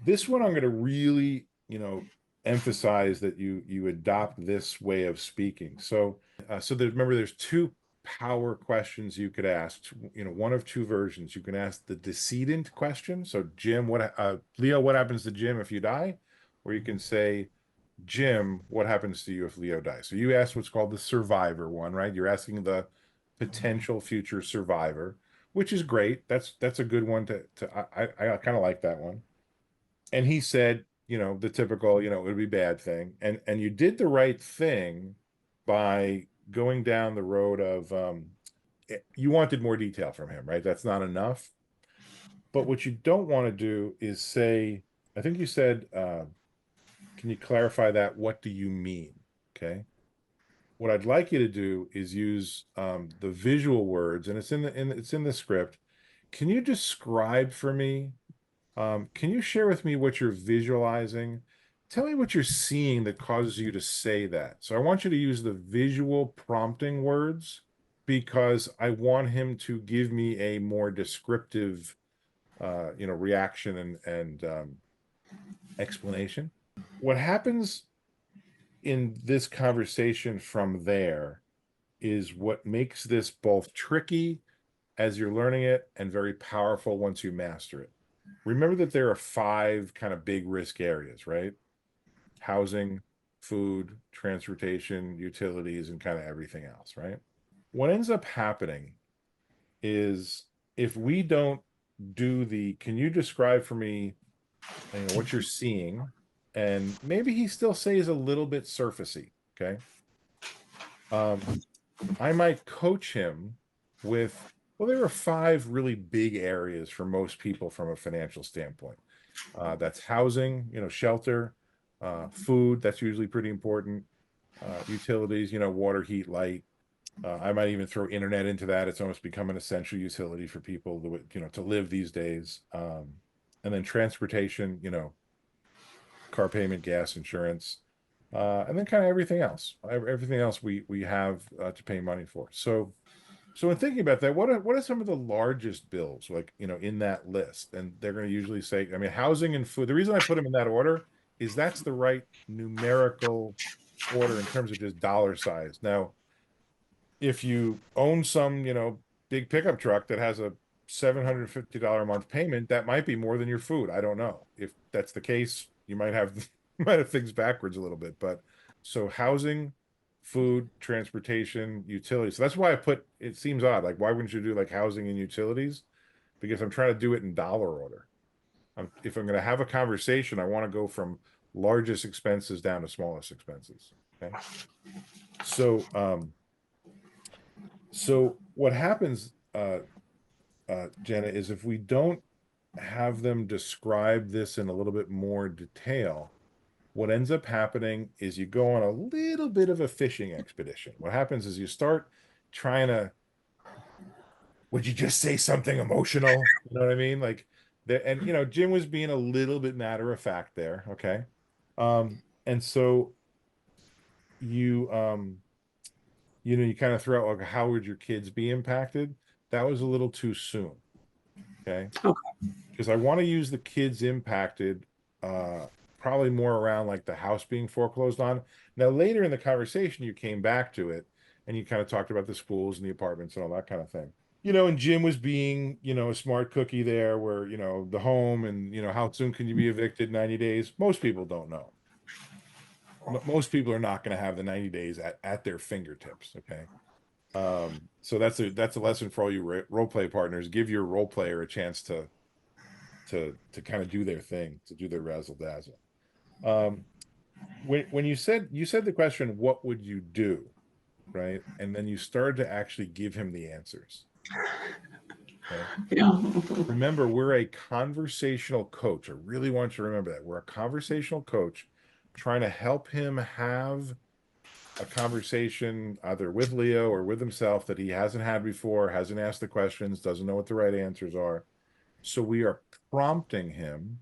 This one I'm going to really, emphasize that you adopt this way of speaking. So remember, there's two power questions you could ask. One of two versions. You can ask the decedent question. So Jim, Leo, what happens to Jim if you die? Or you can say, Jim, what happens to you if Leo dies? So you ask what's called the survivor one, right? You're asking the potential future survivor, which is great. That's a good one I kind of like that one. And he said, the typical, it would be bad thing. And you did the right thing by going down the road of you wanted more detail from him, right? That's not enough. But what you don't want to do is say, I think you said, can you clarify that? What do you mean? Okay. What I'd like you to do is use the visual words, and it's in the script. Can you describe for me? Can you share with me what you're visualizing? Tell me what you're seeing that causes you to say that. So I want you to use the visual prompting words because I want him to give me a more descriptive, reaction and explanation. What happens in this conversation from there is what makes this both tricky as you're learning it and very powerful once you master it. Remember that there are five kind of big risk areas, right? Housing, food, transportation, utilities, and kind of everything else, right? What ends up happening is if we don't can you describe for me, what you're seeing? And maybe he still stays a little bit surfacey, okay? Um, I might coach him with, well, there are five really big areas for most people from a financial standpoint. That's housing, shelter, food, that's usually pretty important. Utilities, water, heat, light. I might even throw internet into that. It's almost become an essential utility for people to live these days. And then transportation, car payment, gas, insurance, and then kind of everything else. Everything else we have to pay money for. So in thinking about that, what are some of the largest bills like in that list? And they're going to usually say, I mean, housing and food. The reason I put them in that order is that's the right numerical order in terms of just dollar size. Now, if you own some, big pickup truck that has a $750 a month payment, that might be more than your food. I don't know. If that's the case, you might have you might have things backwards a little bit. But so housing, food, transportation, utilities. So that's why I put it seems odd. Like, why wouldn't you do like housing and utilities? Because I'm trying to do it in dollar order. If I'm going to have a conversation, I want to go from largest expenses down to smallest expenses. Okay. So so what happens, Jenna, is if we don't have them describe this in a little bit more detail, what ends up happening is you go on a little bit of a fishing expedition. What happens is you start trying to, would you just say something emotional? You know what I mean? Like and Jim was being a little bit matter of fact there. Okay. And so you you kind of throw out like, how would your kids be impacted? That was a little too soon. Okay. Okay. Because I want to use the kids impacted probably more around like the house being foreclosed on. Now, later in the conversation, you came back to it and you kind of talked about the schools and the apartments and all that kind of thing. And Jim was being, a smart cookie there where, the home and, how soon can you be evicted? 90 days. Most people don't know. Most people are not going to have the 90 days at their fingertips. Okay. So that's a lesson for all you role play partners. Give your role player a chance to kind of do their thing, to do their razzle dazzle. When you said the question, what would you do, right? And then you started to actually give him the answers. Okay. Yeah. Remember, we're a conversational coach. I really want you to remember that we're a conversational coach trying to help him have a conversation either with Leo or with himself that he hasn't had before, hasn't asked the questions, doesn't know what the right answers are. So we are prompting him,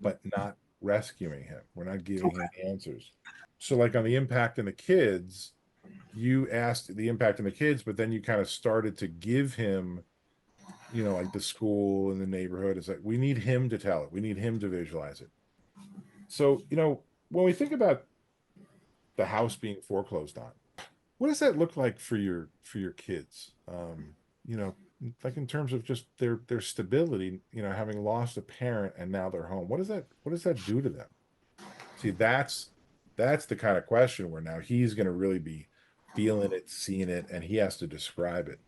but not rescuing him. We're not giving him answers. So, like on the impact in the kids, you asked the impact on the kids, but then you kind of started to give him, like the school and the neighborhood. It's like we need him to tell it. We need him to visualize it. So, when we think about the house being foreclosed on, what does that look like for your kids? You know, like in terms of just their stability, having lost a parent and now they're home. What does that do to them? See, that's the kind of question where now he's going to really be feeling it, seeing it, and he has to describe it.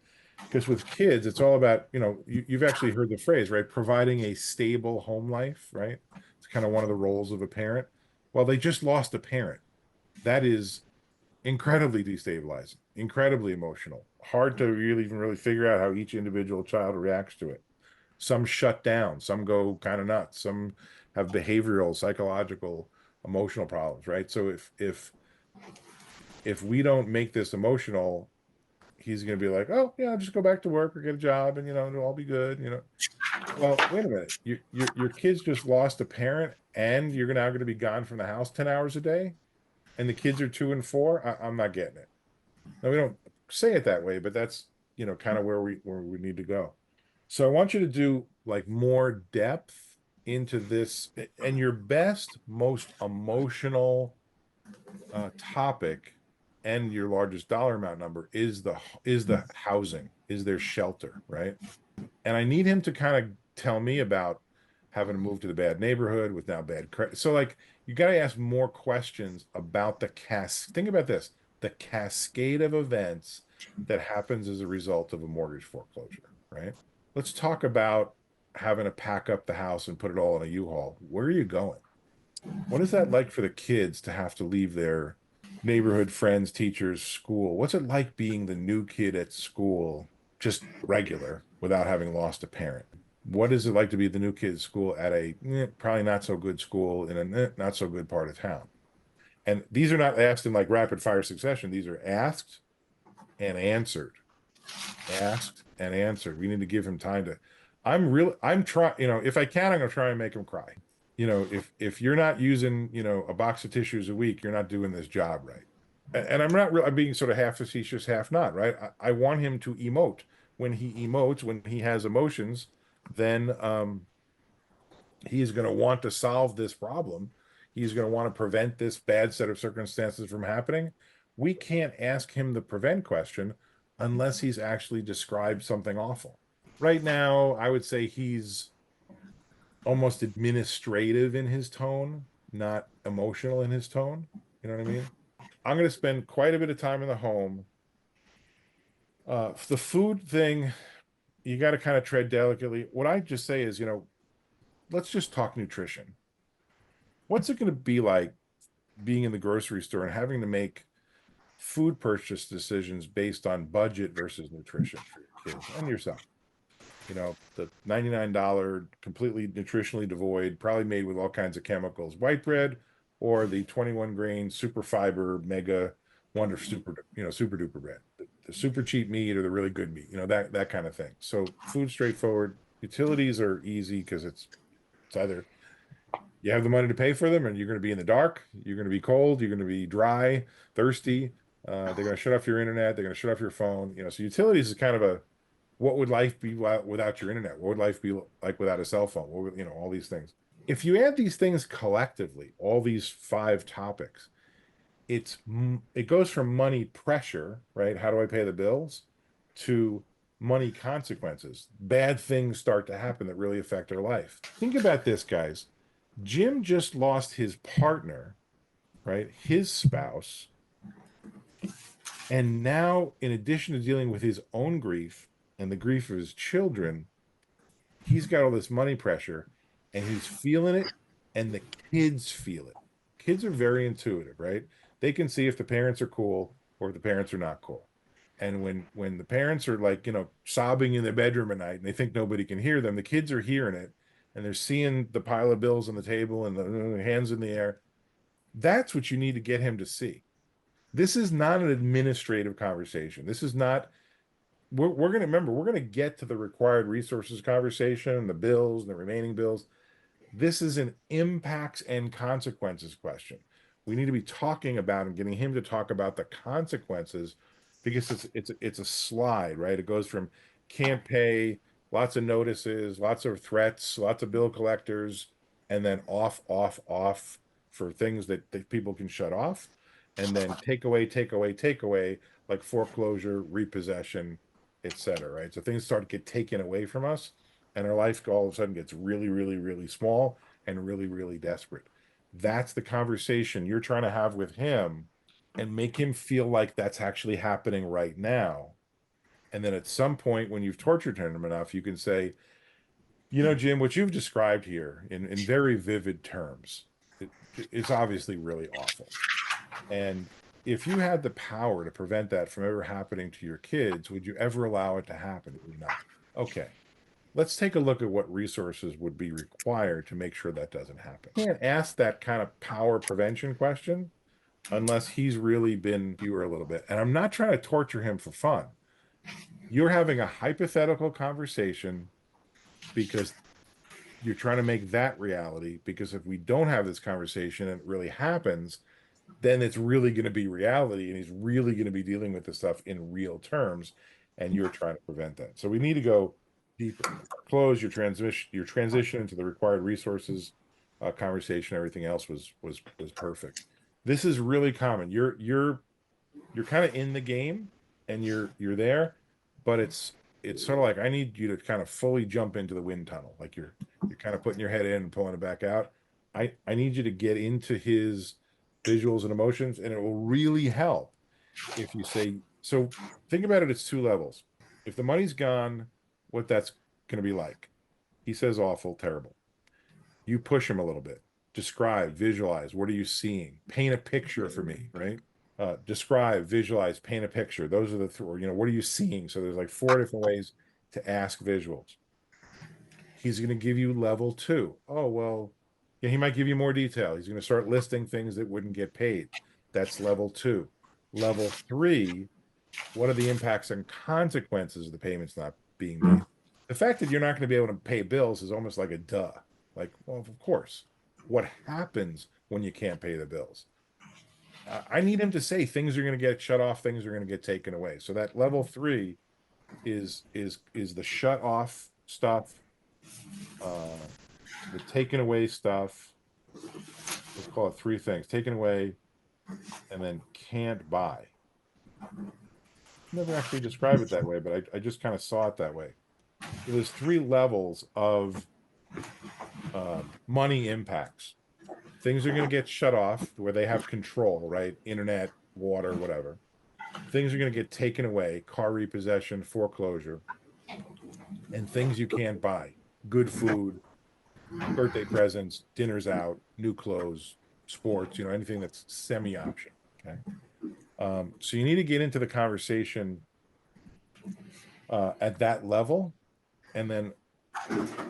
Because with kids, it's all about, you've actually heard the phrase, right? Providing a stable home life, right? It's kind of one of the roles of a parent. Well, they just lost a parent. That is incredibly destabilizing, incredibly emotional, hard to really even really figure out how each individual child reacts to it. Some shut down, some go kind of nuts, some have behavioral, psychological, emotional problems, right? So if we don't make this emotional, he's going to be like, oh yeah, I'll just go back to work or get a job, and it'll all be good. Well, wait a minute, your kids just lost a parent, and you're now going to be gone from the house 10 hours a day, and the kids are 2 and 4. I'm not getting it. Now, we don't say it that way, but that's, kind of where we need to go. So I want you to do like more depth into this, and your best, most emotional topic and your largest dollar amount number is the housing, is their shelter, right? And I need him to kind of tell me about having to move to the bad neighborhood with now bad credit. So like you got to ask more questions about think about this, the cascade of events that happens as a result of a mortgage foreclosure, right? Let's talk about having to pack up the house and put it all in a U-Haul. Where are you going? What is that like for the kids to have to leave their neighborhood friends, teachers, school? What's it like being the new kid at school, just regular, without having lost a parent? What is it like to be the new kid at school at a probably not so good school in a not so good part of town? And these are not asked in like rapid fire succession. These are asked and answered, asked and answered. We need to give him time to. I'm trying, if I can, I'm gonna try and make him cry. If you're not using, a box of tissues a week, you're not doing this job right. And I'm being sort of half facetious, half not, right? I want him to emote. When he emotes, when he has emotions, then he is going to want to solve this problem. He's going to want to prevent this bad set of circumstances from happening. We can't ask him the prevent question unless he's actually described something awful. Right now, I would say he's almost administrative in his tone, not emotional in his tone. You know what I mean? I'm going to spend quite a bit of time in the home. The food thing, you got to kind of tread delicately. What I just say is, let's just talk nutrition. What's it going to be like being in the grocery store and having to make food purchase decisions based on budget versus nutrition for your kids and yourself? The $99 completely nutritionally devoid, probably made with all kinds of chemicals, white bread, or the 21 grain super fiber mega wonder super duper bread, the super cheap meat or the really good meat, that kind of thing. So food straightforward. Utilities are easy because it's either you have the money to pay for them and you're going to be in the dark, you're going to be cold, you're going to be dry, thirsty. They're going to shut off your internet, they're going to shut off your phone. So utilities is kind of a, what would life be without your internet? What would life be like without a cell phone? All these things. If you add these things collectively, all these 5 topics, it goes from money pressure, right? How do I pay the bills? To money consequences. Bad things start to happen that really affect our life. Think about this, guys. Jim just lost his partner, right? His spouse. And now, in addition to dealing with his own grief and the grief of his children, he's got all this money pressure and he's feeling it, and the kids feel it. Kids are very intuitive, right? They can see if the parents are cool or if the parents are not cool. And when the parents are like, sobbing in their bedroom at night and they think nobody can hear them, the kids are hearing it and they're seeing the pile of bills on the table and the hands in the air. That's what you need to get him to see. This is not an administrative conversation. This is not, we're going to remember, we're going to get to the required resources conversation and the bills and the remaining bills. This is an impacts and consequences question. We need to be talking about and getting him to talk about the consequences, because it's a slide, right? It goes from can't pay, lots of notices, lots of threats, lots of bill collectors, and then off, off, off. for things that people can shut off, and then take away, like foreclosure, repossession, etc. Right? So things start to get taken away from us, and our life all of a sudden gets really, really, really small and really, really desperate. That's the conversation you're trying to have with him and make him feel like that's actually happening right now. And then at some point, when you've tortured him enough, you can say, Jim, what you've described here in very vivid terms, it's obviously really awful. And if you had the power to prevent that from ever happening to your kids, would you ever allow it to happen? Would you not? Okay. Let's take a look at what resources would be required to make sure that doesn't happen. You can't ask that kind of power prevention question unless he's really been viewer a little bit. And I'm not trying to torture him for fun. You're having a hypothetical conversation because you're trying to make that reality. Because if we don't have this conversation and it really happens, then it's really going to be reality, and he's really going to be dealing with this stuff in real terms, and you're trying to prevent that. So we need to go deeper. Close your transition into the required resources conversation. Everything else was perfect. This is really common. You're kind of in the game, and you're there, but it's sort of like, I need you to kind of fully jump into the wind tunnel, like you're kind of putting your head in and pulling it back out. I need you to get into his visuals and emotions, and it will really help if you say, so think about it, it's two levels. If the money's gone, what that's going to be like. He says awful, terrible. You push him a little bit. Describe, visualize. What are you seeing? Paint a picture for me, right? Describe, visualize, paint a picture. Those are the three, what are you seeing? So there's like 4 different ways to ask visuals. He's going to give you level 2. Oh, well, yeah, he might give you more detail. He's going to start listing things that wouldn't get paid. That's level 2. Level 3, what are the impacts and consequences of the payments not being made? The fact that you're not going to be able to pay bills is almost like a duh. Like, well, of course. What happens when you can't pay the bills? I need him to say things are going to get shut off, things are going to get taken away. So that level 3 is the shut off stuff, the taken away stuff. Let's call it 3 things: taken away, and then can't buy. Never actually described it that way, but I just kind of saw it that way. So there's 3 levels of money impacts. Things are going to get shut off where they have control, right? Internet, water, whatever. Things are going to get taken away, car repossession, foreclosure, and things you can't buy: good food, birthday presents, dinners out, new clothes, sports, anything that's semi-option. Okay. So you need to get into the conversation at that level, and then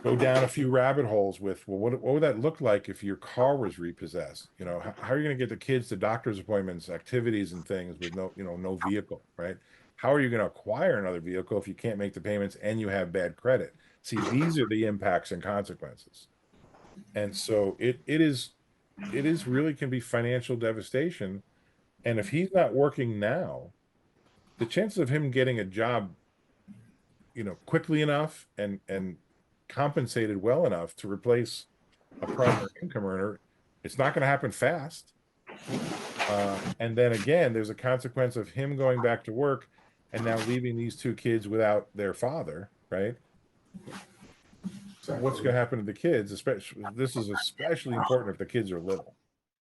go down a few rabbit holes with, well, what would that look like if your car was repossessed? How are you going to get the kids to doctor's appointments, activities, and things with no vehicle, right? How are you going to acquire another vehicle if you can't make the payments and you have bad credit? See, these are the impacts and consequences. And so it is really can be financial devastation. And if he's not working now, the chances of him getting a job, quickly enough and compensated well enough to replace a primary income earner, it's not going to happen fast. And then again, there's a consequence of him going back to work and now leaving these 2 kids without their father, right? So what's going to happen to the kids? Especially, this is especially important if the kids are little.